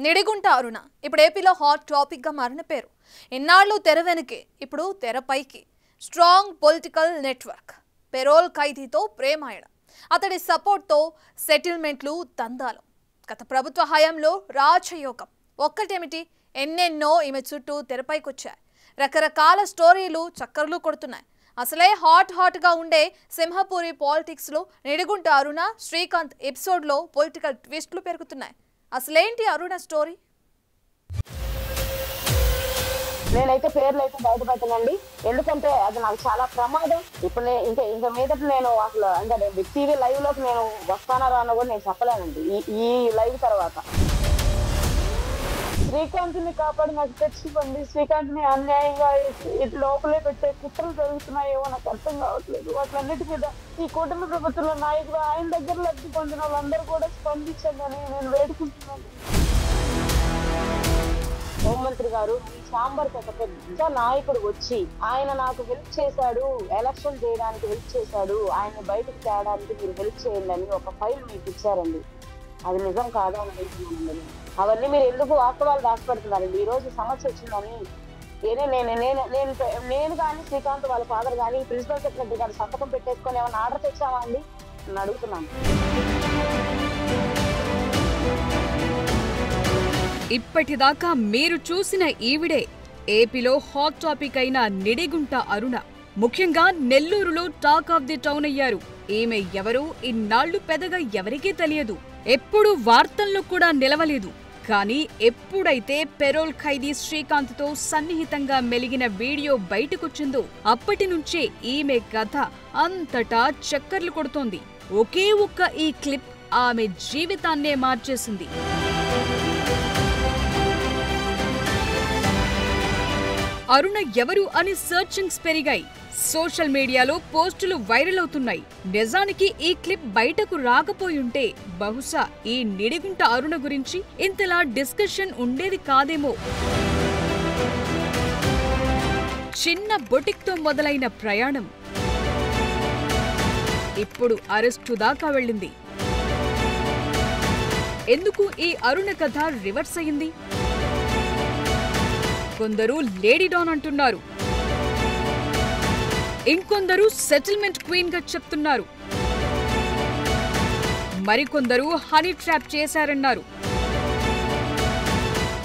నిడిగుంట అరుణ ఇప్పుడు ఏపీలో hot topic గా మారిన పేరు. ఇన్నాళ్ళు తెర వెనుకే, ఇప్పుడు తెరపైకి. స్ట్రాంగ్ పొలిటికల్ నెట్వర్క్, పెరోల్ ఖైదీతో ప్రేమాయణ, అతడి సపోర్ట్తో సెటిల్మెంట్లు, దందాలు. గత ప్రభుత్వ హయాంలో రాజయోగం ఒక్కటేమిటి, ఎన్నెన్నో ఈమె చుట్టూ తెరపైకొచ్చాయి. రకరకాల స్టోరీలు చక్కర్లు కొడుతున్నాయి. అసలే హాట్గా ఉండే సింహపురి పాలిటిక్స్లో నిడిగుంట అరుణ శ్రీకాంత్ ఎపిసోడ్లో పొలిటికల్ ట్విస్టులు పెరుగుతున్నాయి. అసలేంటి అరుణ స్టోరీ? నేనైతే పేర్లు అయితే బయటపెట్టనండి, ఎందుకంటే అది నాకు చాలా ప్రమాదం. ఇప్పుడు ఇంకా మీదట నేను అసలు అంటే టీవీ లైవ్ లోకి నేను వస్తానా రానో కూడా నేను చెప్పలేనండి. ఈ లైవ్ తర్వాత శ్రీకాంత్ ని కాపాడి నాకు తెచ్చివ్వండి. శ్రీకాంత్ ని అన్యాయంగా లోపలే పెట్టే కుట్రలు జరుగుతున్నాయేమో నాకు అర్థం కావట్లేదు. వాటిలన్నిటి మీద ఈ కూటమి ప్రభుత్వంలో నాయకులు, ఆయన దగ్గర లబ్ధి పొందిన వాళ్ళందరూ కూడా స్పందించండి అని నేను వేడుకుంటున్నాను. హోంమంత్రి గారు, ఈ ఛాంబర్కి ఒక పెద్ద నాయకుడు వచ్చి ఆయన నాకు హెల్ప్ చేశాడు, ఎలక్షన్ చేయడానికి హెల్ప్ చేశాడు, ఆయన బయటకు తేడానికి మీరు హెల్ప్ చేయండి అని ఒక ఫైల్ మీకు ఇచ్చారండి. అది నిజం కాదా అని అడుగుతున్నానండి. అవన్నీ మీరు ఎందుకు వాస్తవాలు దాచిపెడుతున్నారండి? ఈ రోజు సమస్య వచ్చిందని నేను కానీ శ్రీకాంత్ వాళ్ళ ఫాదర్ కానీ ప్రిన్సిపల్ సెక్రటరీ గారు సంతకం పెట్టేసుకొని ఏమైనా ఆర్డర్ తెచ్చావా అండి అని అడుగుతున్నాను. ఇప్పటిదాకా మీరు చూసిన ఈవిడే ఏపీలో హాట్ టాపిక్ అయిన నిడిగుంట అరుణ. ముఖ్యంగా నెల్లూరులో టాక్ ఆఫ్ ది టౌన్ అయ్యారు. ఈమె ఎవరో ఇన్నాళ్లు పెద్దగా ఎవరికీ తెలియదు, ఎప్పుడూ వార్తల్లో కూడా నిలవలేదు. కానీ ఎప్పుడైతే పెరోల్ ఖైదీ శ్రీకాంత్తో సన్నిహితంగా మెలిగిన వీడియో బయటకొచ్చిందో అప్పటి నుంచే ఈమె కథ అంతటా చక్కర్లు కొడుతోంది. ఒకే ఒక్క ఈ క్లిప్ ఆమె జీవితాన్నే మార్చేసింది. అరుణ ఎవరు అని సర్చింగ్స్ పెరిగాయి. సోషల్ మీడియాలో పోస్టులు వైరల్ అవుతున్నాయి. నిజానికి ఈ క్లిప్ బయటకు రాకపోయుంటే బహుశా ఈ నిడిగుంట అరుణ గురించి ఇంతలా డిస్కషన్ ఉండేది కాదేమో. చిన్న బొటిక్తో మొదలైన ప్రయాణం ఇప్పుడు అరెస్టు దాకా వెళ్ళింది. ఎందుకు ఈ అరుణ కథ రివర్స్ అయింది? కొందరు లేడీ డాన్ అంటున్నారు, ఇంకొందరు సెటిల్మెంట్ క్వీన్ గా చెప్తున్నారు, మరికొందరు హనీ ట్రాప్ చేశారన్నారు,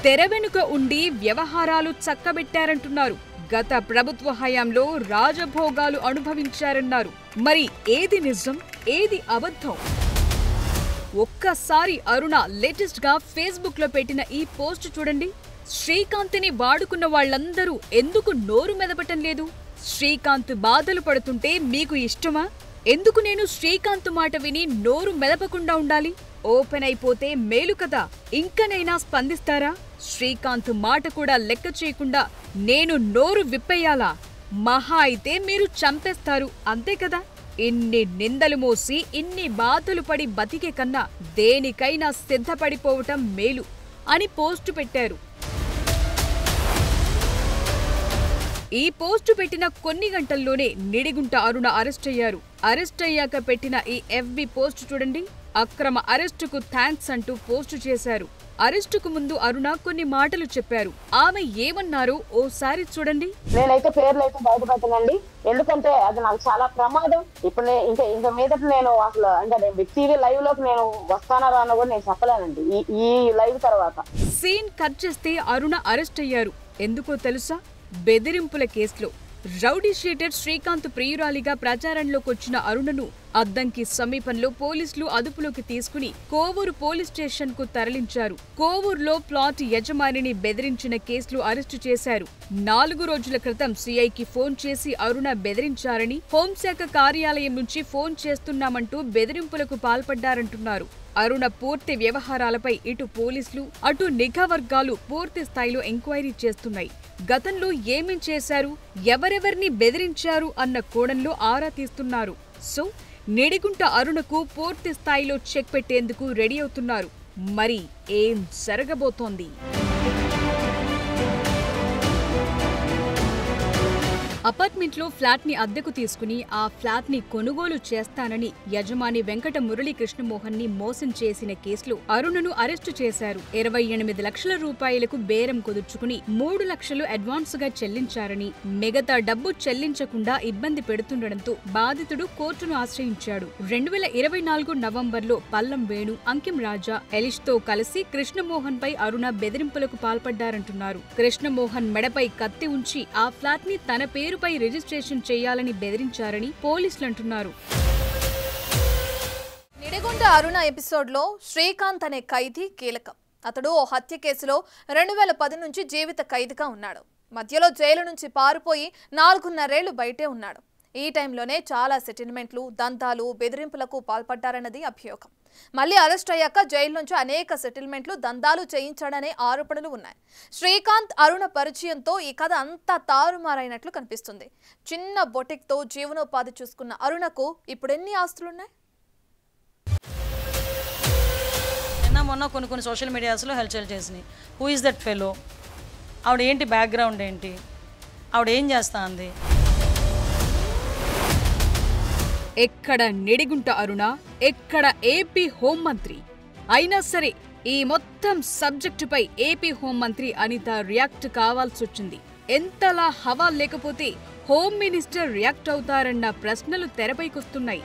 తెర వెనుక ఉండి వ్యవహారాలు చక్కబెట్టారంటున్నారు, గత ప్రభుత్వ హయాంలో రాజభోగాలు అనుభవించారన్నారు. మరి ఏది నిజం, ఏది అబద్ధం? ఒక్కసారి అరుణ లేటెస్ట్ గా ఫేస్బుక్ లో పెట్టిన ఈ పోస్ట్ చూడండి. శ్రీకాంత్ని వాడుకున్న వాళ్లందరూ ఎందుకు నోరు మెదపటం లేదు? శ్రీకాంత్ బాధలు పడుతుంటే మీకు ఇష్టమా? ఎందుకు నేను శ్రీకాంత్ మాట విని నోరు మెదపకుండా ఉండాలి? ఓపెన్ అయిపోతే మేలు కదా, ఇంకనైనా స్పందిస్తారా? శ్రీకాంత్ మాట కూడా లెక్క చేయకుండా నేను నోరు విప్పేయాలా? మహా అయితే మీరు చంపేస్తారు, అంతే కదా. ఇన్ని నిందలు మోసి ఇన్ని బాధలు పడి బతికే కన్నా దేనికైనా సిద్ధపడిపోవటం మేలు అని పోస్టు పెట్టారు. ఈ పోస్టు పెట్టిన కొన్ని గంటల్లోనే నిడిగుంట అరుణ అరెస్ట్ అయ్యారు. అరెస్ట్ అయ్యాక పెట్టిన ఈ ఎఫ్బి పోస్టు చూడండి. అక్రమ అరెస్టుకు థ్యాంక్స్ అంటూ పోస్టు చేశారు. అరెస్టుకు ముందు అరుణ కొన్ని మాటలు చెప్పారు. ఆమె ఏమన్నారో ఓసారి చూడండి. నేనైతే పేర్లు అయితే బయటపెట్టనండి, ఎందుకంటే అది నాకు చాలా ప్రమాదం. ఇప్పుడు ఇంకా మీదట నేను అసలు అంటే టీవీ లైవ్ లోకి నేను వస్తానా రానో కూడా నేను చెప్పలేనండి. ఈ లైవ్ తర్వాత సీన్ కట్ చేస్తే అరుణ అరెస్ట్ అయ్యారు. ఎందుకో తెలుసా? బెదిరింపుల కేసులో. రౌడీ షీటర్ శ్రీకాంత్ ప్రియురాలిగా ప్రచారంలోకొచ్చిన అరుణను అద్దంకి సమీపంలో పోలీసులు అదుపులోకి తీసుకుని కోవూరు పోలీస్ స్టేషన్ కు తరలించారు. కోవూరులో ప్లాట్ యజమానిని బెదిరించిన కేసులో అరెస్టు చేశారు. 4 రోజుల క్రితం సిఐకి ఫోన్ చేసి అరుణ బెదిరించారని, హోంశాఖ కార్యాలయం నుంచి ఫోన్ చేస్తున్నామంటూ బెదిరింపులకు పాల్పడ్డారంటున్నారు. అరుణ పూర్తి వ్యవహారాలపై ఇటు పోలీసులు, అటు నిఘా వర్గాలు పూర్తి స్థాయిలో ఎంక్వైరీ చేస్తున్నాయి. గతంలో ఏమేం చేశారు, ఎవరెవర్ని బెదిరించారు అన్న కోణంలో ఆరా తీస్తున్నారు. సో నిడిగుంట అరుణకు పూర్తి స్థాయిలో చెక్ పెట్టేందుకు రెడీ అవుతున్నారు. మరి ఏం జరగబోతోంది? అపార్ట్మెంట్లో ఫ్లాట్ ని అద్దెకు తీసుకుని ఆ ఫ్లాట్ ని కొనుగోలు చేస్తానని యజమాని వెంకట మురళీ కృష్ణమోహన్ ని మోసం చేసిన కేసులో అరుణను అరెస్టు చేశారు. 28 లక్షల రూపాయలకు బేరం కుదుర్చుకుని 3 లక్షలు అడ్వాన్స్ గా చెల్లించారని, మిగతా డబ్బు చెల్లించకుండా ఇబ్బంది పెడుతుండటంతో బాధితుడు కోర్టును ఆశ్రయించాడు. 2024 నవంబర్లో పల్లం వేణు, అంకిం రాజా, ఎలిష్ తో కలిసి కృష్ణమోహన్ పై అరుణ బెదిరింపులకు పాల్పడ్డారంటున్నారు. కృష్ణమోహన్ మెడపై కత్తి ఉంచి ఆ ఫ్లాట్ ని తన పేరుపై రిజిస్ట్రేషన్ చేయాలని బెదిరించారని పోలీసులు అంటున్నారు. నిడిగుంట అరుణ ఎపిసోడ్లో శ్రీకాంత్ అనే ఖైదీ కీలకం. అతడు ఓ హత్య కేసులో 2010 నుంచి జీవిత ఖైదీగా ఉన్నాడు. మధ్యలో జైలు నుంచి పారిపోయి 4.5 ఏళ్లు బయటే ఉన్నాడు. ఈ టైంలోనే చాలా సెటిల్మెంట్లు, దంతాలు, బెదిరింపులకు పాల్పడ్డారన్నది అభియోగం. మళ్లీ అరెస్ట్ అయ్యాక జైలు నుంచి అనేక సెటిల్మెంట్లు, దందాలు చేయించాడనే ఆరోపణలు ఉన్నాయి. శ్రీకాంత్, అరుణ పరిచయంతో ఈ కథ అంతా తారుమారైనట్లు కనిపిస్తుంది. చిన్న బొటిక్తో జీవనోపాధి చూసుకున్న అరుణకు ఇప్పుడెన్ని ఆస్తులున్నాయి? మొన్న కొన్ని సోషల్ మీడియాస్లో హల్చల్ చేసినాయి. హూ ఇస్ దట్ ఫెలో, ఆవిడ ఏంటి, బ్యాక్గ్రౌండ్ ఏంటి, ఆవిడ ఏం చేస్తా అంది. ఎక్కడ నిడిగుంట అరుణ, ఎక్కడ ఏపీ హోంమంత్రి. అయినా సరే ఈ మొత్తం సబ్జెక్టుపై ఏపీ హోంమంత్రి అనిత రియాక్ట్ కావాల్సొచ్చింది. ఎంతలా హవా లేకపోతే హోమ్ మినిస్టర్ రియాక్ట్ అవుతారన్న ప్రశ్నలు తెరపైకొస్తున్నాయి.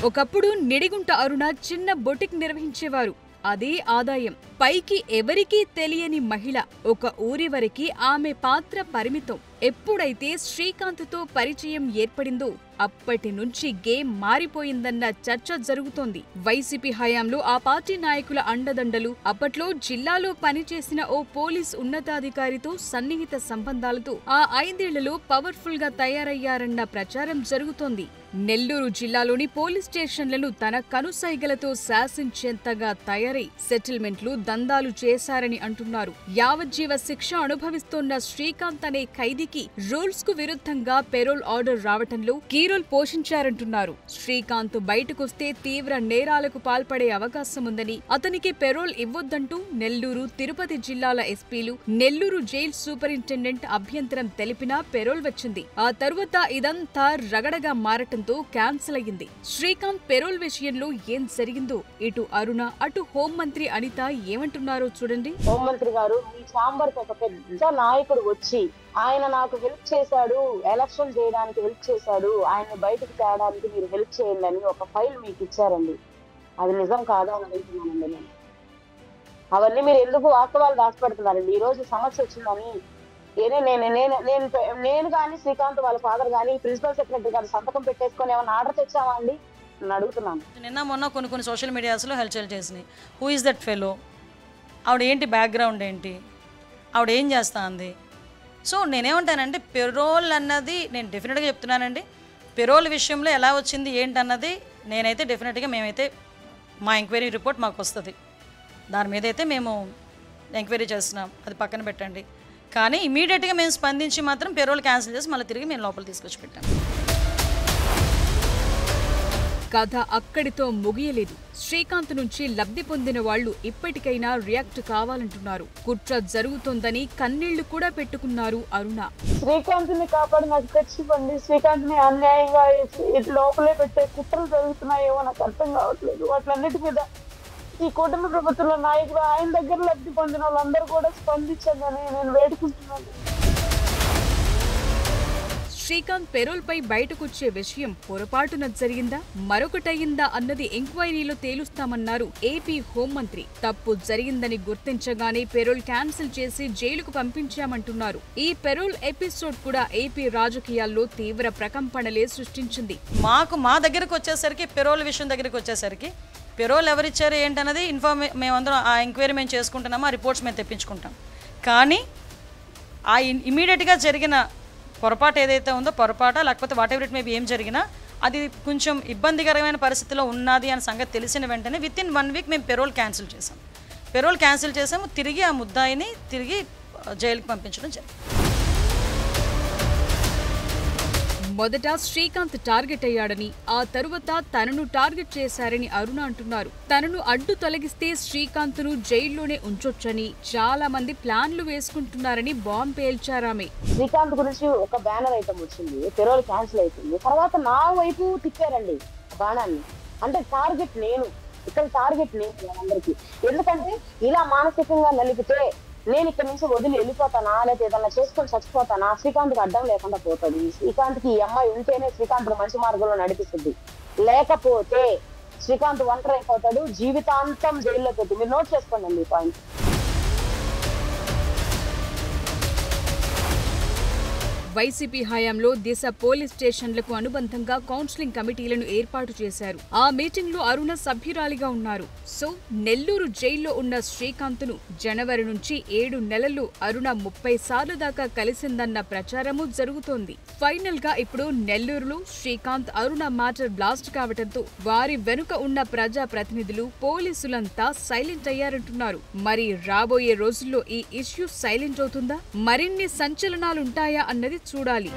ఒకప్పుడు నిడిగుంట అరుణ చిన్న బొటిక్ నిర్వహించేవారు. అదే ఆదాయం. పైకి ఎవరికీ తెలియని మహిళ. ఒక ఊరి వరకు ఆమె పాత్ర పరిమితం. ఎప్పుడైతే శ్రీకాంత్తో పరిచయం ఏర్పడిందో అప్పటి నుంచి గేమ్ మారిపోయిందన్న చర్చ జరుగుతోంది. వైసీపీ హయాంలో ఆ పార్టీ నాయకుల అండదండలు, అప్పట్లో జిల్లాలో పనిచేసిన ఓ పోలీస్ ఉన్నతాధికారితో సన్నిహిత సంబంధాలతో ఆ 5 ఏళ్లలో పవర్ఫుల్ గా తయారయ్యారన్న ప్రచారం జరుగుతోంది. నెల్లూరు జిల్లాలోని పోలీస్ స్టేషన్లను తన కనుసైగలతో శాసించేంతగా తయారై సెటిల్మెంట్లు, దందాలు చేశారని అంటున్నారు. యావజ్జీవ శిక్ష అనుభవిస్తోన్న శ్రీకాంత్ అనే ఖైదీకి రూల్స్ కు విరుద్ధంగా పెరోల్ ఆర్డర్ రావటంలో కీ రోల్ పోషించారంటున్నారు. శ్రీకాంత్ బయటకొస్తే తీవ్ర నేరాలకు పాల్పడే అవకాశం ఉందని, అతనికి పెరోల్ ఇవ్వొద్దంటూ నెల్లూరు, తిరుపతి జిల్లాల ఎస్పీలు, నెల్లూరు జైల్ సూపరింటెండెంట్ అభ్యంతరం తెలిపినా పెరోల్ వచ్చింది. ఆ తరువాత ఇదంతా రగడగా మారటంతో క్యాన్సిల్ అయ్యింది. శ్రీకాంత్ పెరోల్ విషయంలో ఏం జరిగిందో ఇటు అరుణ, అటు హోంమంత్రి అనిత ఏమంటున్నారో చూడండి. హోంమంత్రి గారు, మీ ఛాంబర్ కి ఒక పెద్ద నాయకుడు వచ్చి ఆయన నాకు హెల్ప్ చేశాడు, ఎలక్షన్ చేయడానికి హెల్ప్ చేశాడు, ఆయన బయటకు తేడానికి మీరు హెల్ప్ చేయండి అని ఒక ఫైల్ మీకు ఇచ్చారండి. అది నిజం కాదా అని అడుగుతున్నానండి నేను. అవన్నీ మీరు ఎందుకు వాస్తవాలు దాచిపెడుతున్నారండి? ఈ రోజు సమస్య వచ్చిందని నేను కానీ శ్రీకాంత్ వాళ్ళ ఫాదర్ కానీ ప్రిన్సిపల్ సెక్రటరీ గారు సంతకం పెట్టేసుకొని ఏమైనా ఆర్డర్ తెచ్చావా అండి అని అడుగుతున్నాను. నిన్న మొన్న కొన్ని సోషల్ మీడియాస్లో హల్చల్ చేసినాయి. హూ ఇస్ దట్ ఫెలో, ఆవిడ ఏంటి, బ్యాక్గ్రౌండ్ ఏంటి, ఆవిడ ఏం చేస్తా అంది. సో నేనేమంటానంటే, పెరోల్ అన్నది నేను డెఫినెట్గా చెప్తున్నానండి. పెరోల్ విషయంలో ఎలా వచ్చింది ఏంటన్నది నేనైతే డెఫినెట్గా మేమైతే మా ఎంక్వైరీ రిపోర్ట్ మాకు వస్తుంది. దాని మీద అయితే మేము ఎంక్వైరీ చేస్తున్నాం, అది పక్కన పెట్టండి. కానీ ఇమీడియట్గా మేము స్పందించి మాత్రం పెరోల్ క్యాన్సిల్ చేసి మళ్ళీ తిరిగి మేము లోపల తీసుకొచ్చి పెట్టాం. కథ అక్కడితో ముగియలేదు. శ్రీకాంత్ నుంచి లబ్ధి పొందిన వాళ్లు ఇప్పటికైనా రియాక్ట్ కావాలంటున్నారు. కుట్ర జరుగుతోందని కన్నీళ్లు కూడా పెట్టుకున్నారు అరుణ. శ్రీకాంత్ ని కాపాడి నాకు ఖచ్చితండి. శ్రీకాంత్ ని అన్యాయంగా లోపలే పెట్టే కుట్రలు జరుగుతున్నాయేమో నాకు అర్థం కావట్లేదు. వాటిలన్నిటి మీద ఈ కుటుంబ ప్రభుత్వంలో నాయకులు, ఆయన దగ్గర లబ్ధి పొందిన వాళ్ళందరూ కూడా స్పందించండి నేను వేడుకుంటున్నాను. శ్రీకాంత్ పెరోల్ పై బయటకొచ్చే విషయం పొరపాటున జరిగిందా, మరొకటయిందా అన్నది ఎంక్వైరీలో తేలుస్తామన్నారు ఏపీ హోంమంత్రి. తప్పు జరిగిందని గుర్తించగానే పెరోల్ క్యాన్సిల్ చేసి జైలుకు పంపించామంటున్నారు. ఈ పెరోల్ ఎపిసోడ్ కూడా ఏపీ రాజకీయాల్లో తీవ్ర ప్రకంపనలే సృష్టించింది. మా దగ్గరకు వచ్చేసరికి, పెరోల్ విషయం దగ్గరికి వచ్చేసరికి, పెరోల్ ఎవరిచ్చారు ఏంటన్నది మేమందరం ఆ ఎంక్వైరీ మేము చేసుకుంటున్నాము, ఆ రిపోర్ట్స్ మేము తెప్పించుకుంటాం. కానీ ఆ ఇమీడియట్గా జరిగిన పొరపాటు ఏదైతే ఉందో, పొరపాట లేకపోతే వాట్ ఎవర్ ఇట్ మేబీ ఏం జరిగినా అది కొంచెం ఇబ్బందికరమైన పరిస్థితిలో ఉన్నది అనే సంగతి తెలిసిన వెంటనే విత్ ఇన్ 1 వీక్ మేము పెరోల్ క్యాన్సిల్ చేసాము. తిరిగి ఆ ముద్దాయిని తిరిగి జైలుకి పంపించడం జరిగింది. మొదట శ్రీకాంత్ టార్గెట్ అయ్యాడని, ఆ తరువాత తనను టార్గెట్ చేశారని అరుణ అంటున్నారు. తనను అడ్డు తొలగిస్తే శ్రీకాంత్ ను జైల్లోనే ఉంచొచ్చని చాలా మంది ప్లాన్లు వేసుకుంటున్నారని బాంబ్ పేల్చారామె. శ్రీకాంత్ గురించి ఒక బ్యానర్ ఐటమ్ వచ్చింది, పెరోల్ క్యాన్సిల్ అయిపోయింది. తర్వాత నా వైపు తిప్పారండి బాణాన్ని. అంటే టార్గెట్ నేను, ఇక్కడ టార్గెట్ నేను అందరికి. ఎందుకంటే ఇలా మానసికంగా నలిపితే నేను ఇక్కడ నుంచి వదిలి వెళ్ళిపోతానా, లేకపోతే ఏదన్నా చేసుకొని చచ్చిపోతానా, శ్రీకాంత్కి అడ్డం లేకుండా పోతుంది. శ్రీకాంత్కి ఈ అమ్మాయి ఉంటేనే శ్రీకాంత్ మంచి మార్గంలో నడిపిస్తుంది, లేకపోతే శ్రీకాంత్ ఒంటరి అయిపోతాడు, జీవితాంతం జైల్లో పెట్టి. మీరు నోట్ చేసుకోండి ఈ పాయింట్. వైసీపీ హయాంలో దిశ పోలీస్ స్టేషన్లకు అనుబంధంగా కౌన్సిలింగ్ కమిటీలను ఏర్పాటు చేశారు. ఆ మీటింగ్ లో అరుణ సభ్యురాలిగా ఉన్నారు. సో నెల్లూరు జైల్లో ఉన్న శ్రీకాంత్ ను జనవరి నుంచి 7 నెలలు అరుణ 30 సార్లు దాకా కలిసిందన్న ప్రచారము జరుగుతోంది. ఫైనల్ గా ఇప్పుడు నెల్లూరులో శ్రీకాంత్ అరుణ మ్యాటర్ బ్లాస్ట్ కావడంతో వారి వెనుక ఉన్న ప్రజా ప్రతినిధులు, పోలీసులంతా సైలెంట్ అయ్యారంటున్నారు. మరి రాబోయే రోజుల్లో ఈ ఇష్యూ సైలెంట్ అవుతుందా, మరిన్ని సంచలనాలుంటాయా అన్నది చూడాలి.